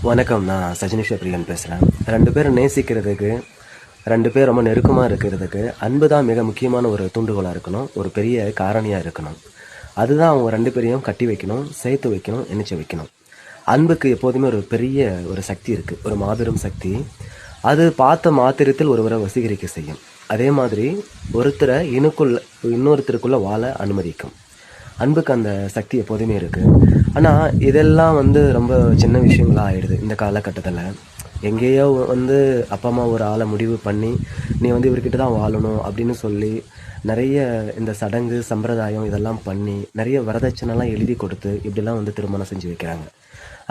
வணக்கம். நான் சஜினிஷா பிரியன் பேசுகிறேன். 2 பேரும் நேசிக்கிறதுக்கு, 2 பேர் ரொம்ப நெருக்கமாக இருக்கிறதுக்கு அன்பு தான் மிக முக்கியமான ஒரு தூண்டுகோலாக இருக்கணும். ஒரு பெரிய காரணியாக இருக்கணும். அதுதான் அவங்க 2 பேரையும் கட்டி வைக்கணும், சேர்த்து வைக்கணும், இணைச்சி வைக்கணும். அன்புக்கு எப்போதுமே ஒரு பெரிய ஒரு சக்தி இருக்குது, ஒரு மாபெரும் சக்தி. அது பார்த்த மாத்திரத்தில் ஒருவரை வசீகரிக்க செய்யும். அதே மாதிரி ஒருத்தரை இன்னொருத்தருக்குள்ளே வாழ அனுமதிக்கும். அன்புக்கு அந்த சக்தி எப்போதுமே இருக்குது. ஆனால் இதெல்லாம் ரொம்ப சின்ன விஷயங்களாக ஆகிடுது இந்த காலகட்டத்தில். எங்கேயோ அப்பா அம்மா ஒரு ஆளை முடிவு பண்ணி நீ இவர்கிட்ட தான் வாழணும் அப்படின்னு சொல்லி நிறைய இந்த சடங்கு சம்பிரதாயம் இதெல்லாம் பண்ணி நிறைய வரதட்சணைலாம் எழுதி கொடுத்து இப்படிலாம் திருமணம் செஞ்சு வைக்கிறாங்க.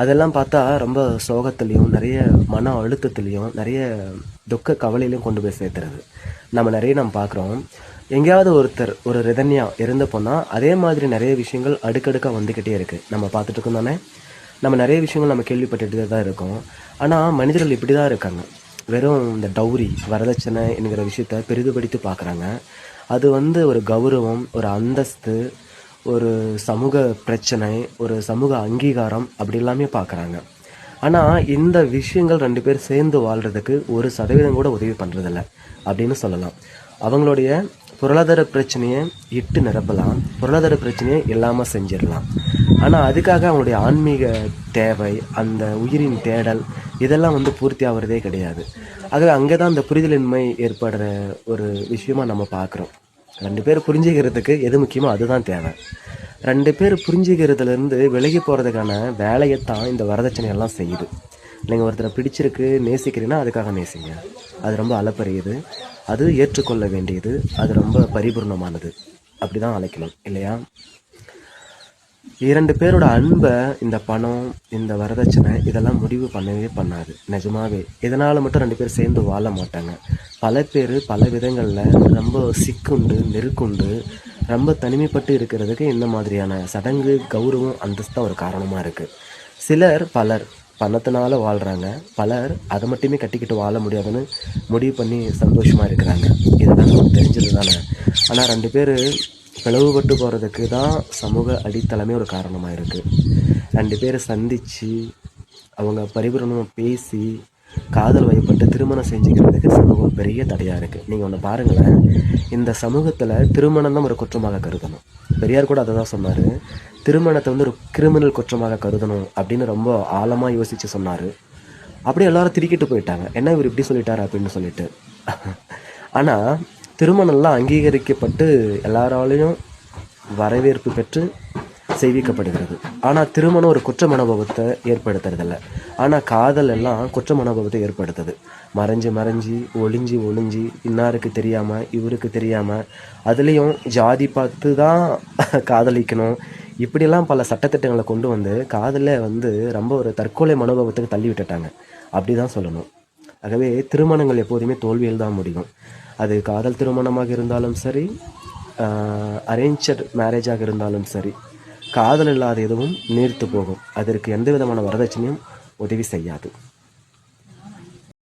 அதெல்லாம் பார்த்தா ரொம்ப சோகத்துலேயும் நிறைய மன அழுத்தத்துலேயும் நிறைய துக்க கவலையிலையும் கொண்டு போய் சேர்த்துறது நம்ம பார்க்குறோம். எங்கேயாவது ஒருத்தர் ஒரு ரிதன்யா இருந்து போனால் அதே மாதிரி நிறைய விஷயங்கள் அடுக்கடுக்காக வந்துக்கிட்டே இருக்குது. நம்ம பார்த்துட்டு இருக்கோம் தானே. நம்ம நிறைய விஷயங்கள் நம்ம கேள்விப்பட்டுகிட்டே தான் இருக்கோம். ஆனால் மனிதர்கள் இப்படி தான் இருக்காங்க. வெறும் இந்த டௌரி வரதட்சணை என்கிற விஷயத்த பெரிதுபடுத்தி பார்க்குறாங்க. அது ஒரு கௌரவம், ஒரு அந்தஸ்து, ஒரு சமூக பிரச்சனை, ஒரு சமூக அங்கீகாரம் அப்படி எல்லாமே பார்க்குறாங்க. ஆனால் இந்த விஷயங்கள் 2 பேர் சேர்ந்து வாழ்கிறதுக்கு 1% கூட உதவி பண்ணுறதில்ல அப்படின்னு சொல்லலாம். அவங்களுடைய பொருளாதார பிரச்சனையை இட்டு நிரப்பலாம், பொருளாதார பிரச்சனையை இல்லாமல் செஞ்சிடலாம். ஆனால் அதுக்காக அவங்களுடைய ஆன்மீக தேவை, அந்த உயிரின் தேடல் இதெல்லாம் பூர்த்தி ஆகிறதே கிடையாது. ஆகவே அங்கே தான் அந்த புரிதலின்மை ஏற்படுற ஒரு விஷயமா நம்ம பார்க்குறோம். 2 பேர் புரிஞ்சுக்கிறதுக்கு எது முக்கியமோ அதுதான் தேவை. 2 பேர் புரிஞ்சுக்கிறதுலேருந்து விலகி போகிறதுக்கான வேலையைத்தான் இந்த வரதட்சணையெல்லாம் செய்யுது. நீங்கள் ஒருத்தரை பிடிச்சிருக்கு, நேசிக்கிறீங்கன்னா அதுக்காக நேசிங்க. அது ரொம்ப அளப்பரியது, அது ஏற்றுக்கொள்ள வேண்டியது, அது ரொம்ப பரிபூர்ணமானது. அப்படி தான் அழைக்கணும் இல்லையா? 2 பேரோட அன்பை இந்த பணம், இந்த வரதட்சணை இதெல்லாம் முடிவு பண்ணவே பண்ணாது. நிஜமாவே இதனால் மட்டும் 2 பேர் சேர்ந்து வாழ மாட்டாங்க. பல பேர் பல விதங்களில் ரொம்ப சிக்குண்டு நெருக்குண்டு ரொம்ப தனிமைப்பட்டு இருக்கிறதுக்கு இந்த மாதிரியான சடங்கு கௌரவம் அந்தஸ்தான் ஒரு காரணமாக இருக்குது. பலர் பணத்தினால வாழ்கிறாங்க, பலர் அதை மட்டுமே கட்டிக்கிட்டு வாழ முடியாதுன்னு முடிவு பண்ணி சந்தோஷமாக இருக்கிறாங்க. இதெல்லாம் நமக்கு தெரிஞ்சது தானே. ஆனால் 2 பேர் பிளவுபட்டு போகிறதுக்கு தான் சமூக அடித்தளமே ஒரு காரணமாக இருக்குது. 2 பேர் சந்தித்து அவங்க பரிபூரணமாக பேசி காதல் வயப்பட்டு திருமணம் செஞ்சுக்கிறதுக்கு சமூகம் பெரிய தடையாக இருக்குது. நீங்கள் ஒன்று பாருங்களேன், இந்த சமூகத்தில் திருமணம் தான் ஒரு குற்றமாக கருதணும். பெரியார் கூட அதை தான் சொன்னார். திருமணத்தை ஒரு கிரிமினல் குற்றமாக கருதணும் அப்படின்னு ரொம்ப ஆழமாக யோசித்து சொன்னார். அப்படியே எல்லாரும் திரிக்கிட்டு போயிட்டாங்க, என்ன இவர் இப்படி சொல்லிட்டார் அப்படின்னு சொல்லிட்டு. ஆனால் திருமணம்லாம் அங்கீகரிக்கப்பட்டு எல்லாராலையும் வரவேற்பு பெற்று செய்விக்கப்படுகிறது. ஆனால் திருமணம் ஒரு குற்ற மனோபாவத்தை ஏற்படுத்துறதில்ல. ஆனால் காதல் எல்லாம் குற்ற மனோபாவத்தை ஏற்படுத்துது. மறைஞ்சு ஒளிஞ்சு இன்னாருக்கு தெரியாமல் இவருக்கு தெரியாமல், அதுலேயும் ஜாதி பார்த்து தான் காதலிக்கணும், இப்படிலாம் பல சட்டத்திட்டங்களை கொண்டு காதலில் ரொம்ப ஒரு தற்கொலை மனோபாவத்துக்கு தள்ளி விட்டுட்டாங்க அப்படி தான் சொல்லணும். ஆகவே திருமணங்கள் எப்போதுமே தோல்வியில் தான் முடியும். அது காதல் திருமணமாக இருந்தாலும் சரி, அரேஞ்சட் மேரேஜாக இருந்தாலும் சரி, காதல் இல்லாத எதுவும் நீர்த்து போகும். அதற்கு எந்த விதமான வரதட்சணையும் உதவி செய்யாது.